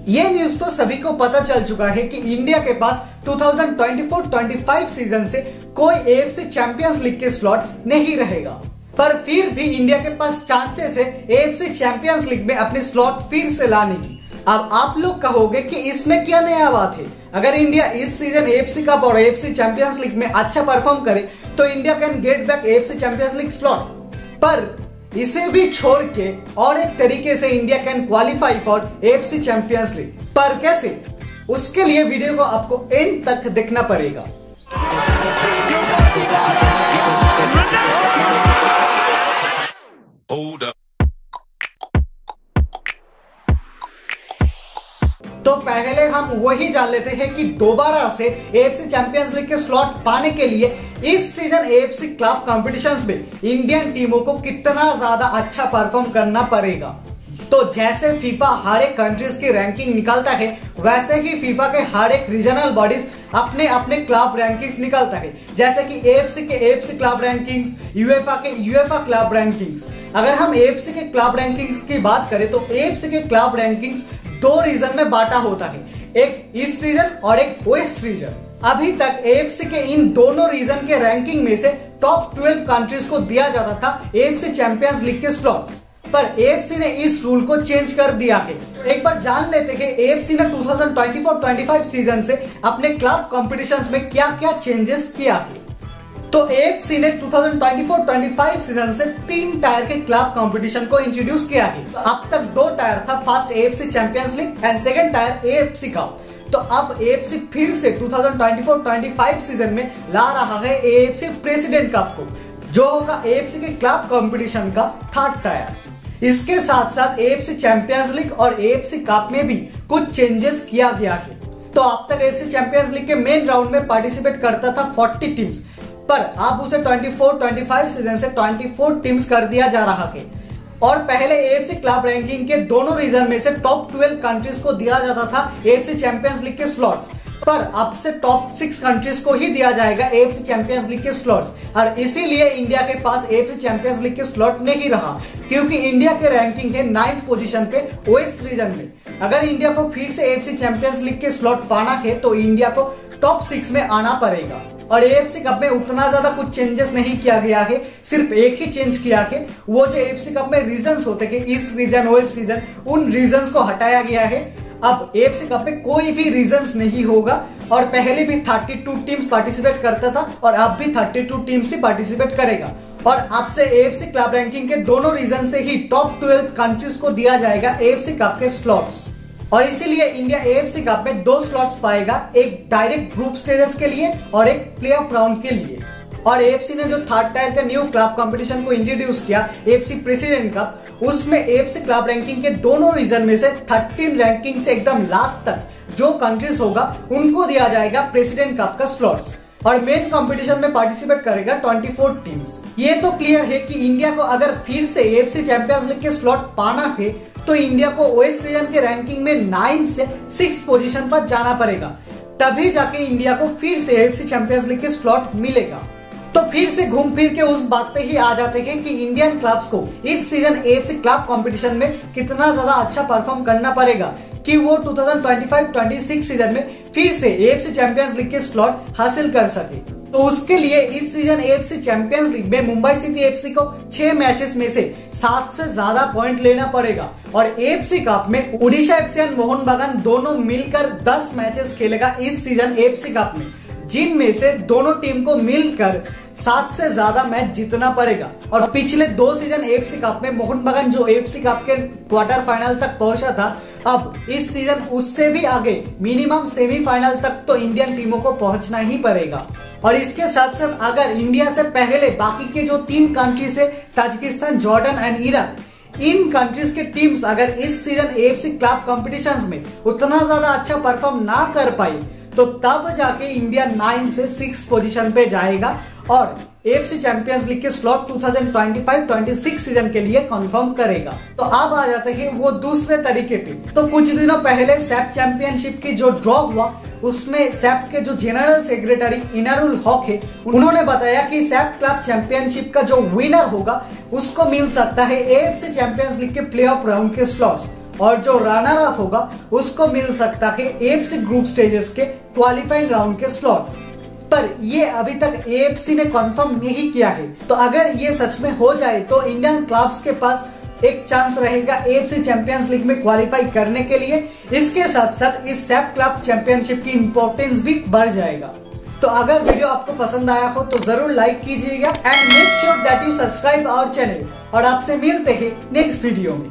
ये न्यूज तो सभी को पता चल चुका है कि इंडिया के पास 2024-25 सीजन से कोई एएफसी चैंपियंस लीग के स्लॉट नहीं रहेगा, पर फिर भी इंडिया के पास चांसेस है एएफसी चैंपियंस लीग में अपने स्लॉट फिर से लाने की। अब आप लोग कहोगे कि इसमें क्या नया बात है। अगर इंडिया इस सीजन एएफसी कप और एएफसी चैंपियंस लीग में अच्छा परफॉर्म करे तो India can get back AFC champions league slot, पर इसे भी छोड़ के और एक तरीके से India can qualify for AFC champions league. पर कैसे, उसके लिए वीडियो को आपको एंड तक देखना पड़ेगा। तो पहले हम वही जान लेते हैं कि दोबारा से एएफसी चैंपियंस लीग के स्लॉट पाने के लिए इस सीजन एएफसी क्लब कॉम्पिटिशन्स में इंडियन टीमों को कितना ज्यादा अच्छा परफॉर्म करना पड़ेगा। तो जैसे फीफा हर एक कंट्रीज की रैंकिंग निकालता है, वैसे ही फीफा के हर एक रीजनल बॉडीज अपने अपने क्लब रैंकिंग्स निकालता है। जैसे कि एएफसी के एएफसी क्लब रैंकिंग्स, यूएफए के यूएफए क्लब रैंकिंग्स। अगर हम एएफसी के क्लब रैंकिंग्स की बात करें तो एएफसी के क्लब रैंकिंग्स दो रीजन में बांटा होता है, एक ईस्ट रीजन और एक वेस्ट रीजन। अभी तक एएफसी के इन दोनों रीजन के रैंकिंग में से टॉप 12 कंट्रीज को दिया जाता था एएफसी चैंपियंस लीग के स्लॉट्स, पर एएफसी ने इस रूल को चेंज कर दिया है। एक बार जान लेते हैं एएफसी ने 2024-25 सीजन से अपने क्लब कॉम्पिटिशन्स में क्या क्या चेंजेस किया है। तो एएफसी ने 2024-25 सीजन से 3 टायर के क्लब कंपटीशन को इंट्रोड्यूस किया है। अब तक 2 टायर था, first AFC champions league and second tier AFC cup. तो अब एएफसी फिर से 2024-25 सीजन में ला रहा है एएफसी प्रेसिडेंट कप को, जो होगा एएफसी के क्लब कंपटीशन का 3rd टायर। इसके साथ साथ एएफसी चैंपियंस लीग और एएफसी कप में भी कुछ चेंजेस किया गया है। तो अब तक एएफसी चैंपियंस लीग के मेन राउंड में पार्टिसिपेट करता था 40 टीम्स, पर अब उसे 24-25 सीजन से 24 टीम्स कर दिया जा रहा है। और पहले एएफसी क्लब रैंकिंग के दोनों रीजन में से टॉप 12 कंट्रीज को दिया जाता था एएफसी चैंपियंस लीग के स्लॉट्स, पर अब से टॉप 6 कंट्रीज को ही दिया जाएगा एएफसी चैंपियंस लीग के स्लॉट्स। और इसीलिए इंडिया के पास एएफसी चैंपियंस लीग के स्लॉट नहीं रहा, क्योंकि इंडिया के रैंकिंग है 9th पोजीशन पे वेस्ट रीजन में। अगर इंडिया को फिर से एएफसी चैंपियंस लीग के स्लॉट पाना है तो इंडिया को टॉप 6 में आना पड़ेगा। और एएफसी कप में उतना ज्यादा कुछ चेंजेस नहीं किया गया है, सिर्फ एक ही चेंज किया है। वो जो एएफसी कप में रीजन्स होते हैं, ईस्ट रीजन, वेस्ट रीजन, उन रीजन्स को हटाया गया है। अब एएफसी कप में कोई भी रीजन्स नहीं होगा, और पहले भी 32 टीम्स पार्टिसिपेट करता था और अब भी 32 टीम्स ही पार्टिसिपेट करेगा। और अब से एएफसी क्लब रैंकिंग के दोनों रीजन से ही टॉप 12 कंट्रीज को दिया जाएगा एएफसी कप के स्लॉट्स। और इसीलिए इंडिया एएफसी कप में 2 स्लॉट्स पाएगा, एक डायरेक्ट ग्रुप स्टेजेस के लिए और एक प्ले ऑफ राउंड के लिए। और एएफसी ने जो 3rd टायर का न्यू क्लब कंपटीशन को इंट्रोड्यूस किया, एएफसी प्रेसिडेंट कप, उसमें एएफसी क्लब रैंकिंग के दोनों रीजन में से 13 रैंकिंग से एकदम लास्ट तक जो कंट्रीज होगा उनको दिया जाएगा प्रेसिडेंट कप का स्लॉट्स। और मेन कंपटीशन में पार्टिसिपेट करेगा 24 टीम्स। ये तो क्लियर है कि इंडिया को अगर फिर से एएफसी चैंपियंस लीग के स्लॉट पाना है तो इंडिया को वेस्ट रीजन के रैंकिंग में 9 से 6 पोजीशन पर जाना पड़ेगा, तभी जाके इंडिया को फिर से एएफसी चैंपियंस लीग के स्लॉट मिलेगा। तो फिर से घूम फिर के उस बात पे ही आ जाते हैं कि इंडियन क्लब्स को इस सीजन एएफसी क्लब कंपटीशन में कितना ज्यादा अच्छा परफॉर्म करना पड़ेगा कि वो 2025-26 सीजन में फिर से एएफसी चैंपियंस लीग के स्लॉट हासिल कर सके। तो उसके लिए इस सीजन एएफसी चैंपियंस लीग में मुंबई सिटी एफसी को 6 मैचेस में से 7 से ज्यादा पॉइंट लेना पड़ेगा। और एएफसी कप में ओडिशा एफसी और मोहन बागान दोनों मिलकर 10 मैचेस खेलेगा इस सीजन एएफसी कप में, जिनमें से दोनों टीम को मिलकर 7 से ज्यादा मैच जीतना पड़ेगा। और पिछले 2 सीजन एएफसी कप में मोहन बागान जो एएफसी कप के क्वार्टर फाइनल तक पहुंचा था, अब इस सीजन उससे भी आगे मिनिमम सेमीफाइनल तक तो इंडियन टीमों को पहुंचना ही पड़ेगा। और इसके साथ साथ अगर इंडिया से पहले बाकी के जो 3 कंट्रीज है, Tajikistan, Jordan and Iran, in countries के टीम्स अगर इस सीजन एएफसी क्लब कॉम्पिटिशन्स में उतना ज्यादा अच्छा परफॉर्म ना कर पाई तो तब जाके इंडिया 9 से 6 पोजीशन पे जाएगा और एएफसी चैंपियंस लीग के स्लॉट 2025-26 सीजन के लिए कंफर्म करेगा। तो अब आ जाते हैं वो दूसरे तरीके पे। तो कुछ दिनों पहले सैप चैंपियनशिप की जो ड्रॉ हुआ, उसमें सैप के जो जनरल सेक्रेटरी इनारुल हक है, उन्होंने बताया कि सैप क्लब चैंपियनशिप का जो विनर होगा उसको मिल सकता है एएफसी चैंपियंस लीग के प्ले ऑफ राउंड के स्लॉट्स। और जो रनर अप होगा उसको मिल सकता है एएफसी ग्रुप स्टेजेस के क्वालिफाइंग राउंड के स्लॉट। पर ये अभी तक एएफसी ने कंफर्म नहीं किया है। तो अगर ये सच में हो जाए तो इंडियन क्लब्स के पास एक चांस रहेगा एएफसी चैंपियंस लीग में क्वालिफाई करने के लिए। इसके साथ साथ इस सैप क्लब चैंपियनशिप की इंपॉर्टेंस भी बढ़ जाएगा। तो अगर वीडियो आपको पसंद आया हो तो जरूर लाइक कीजिएगा and make sure that you subscribe our channel. और आपसे मिलते हैं नेक्स्ट वीडियो में।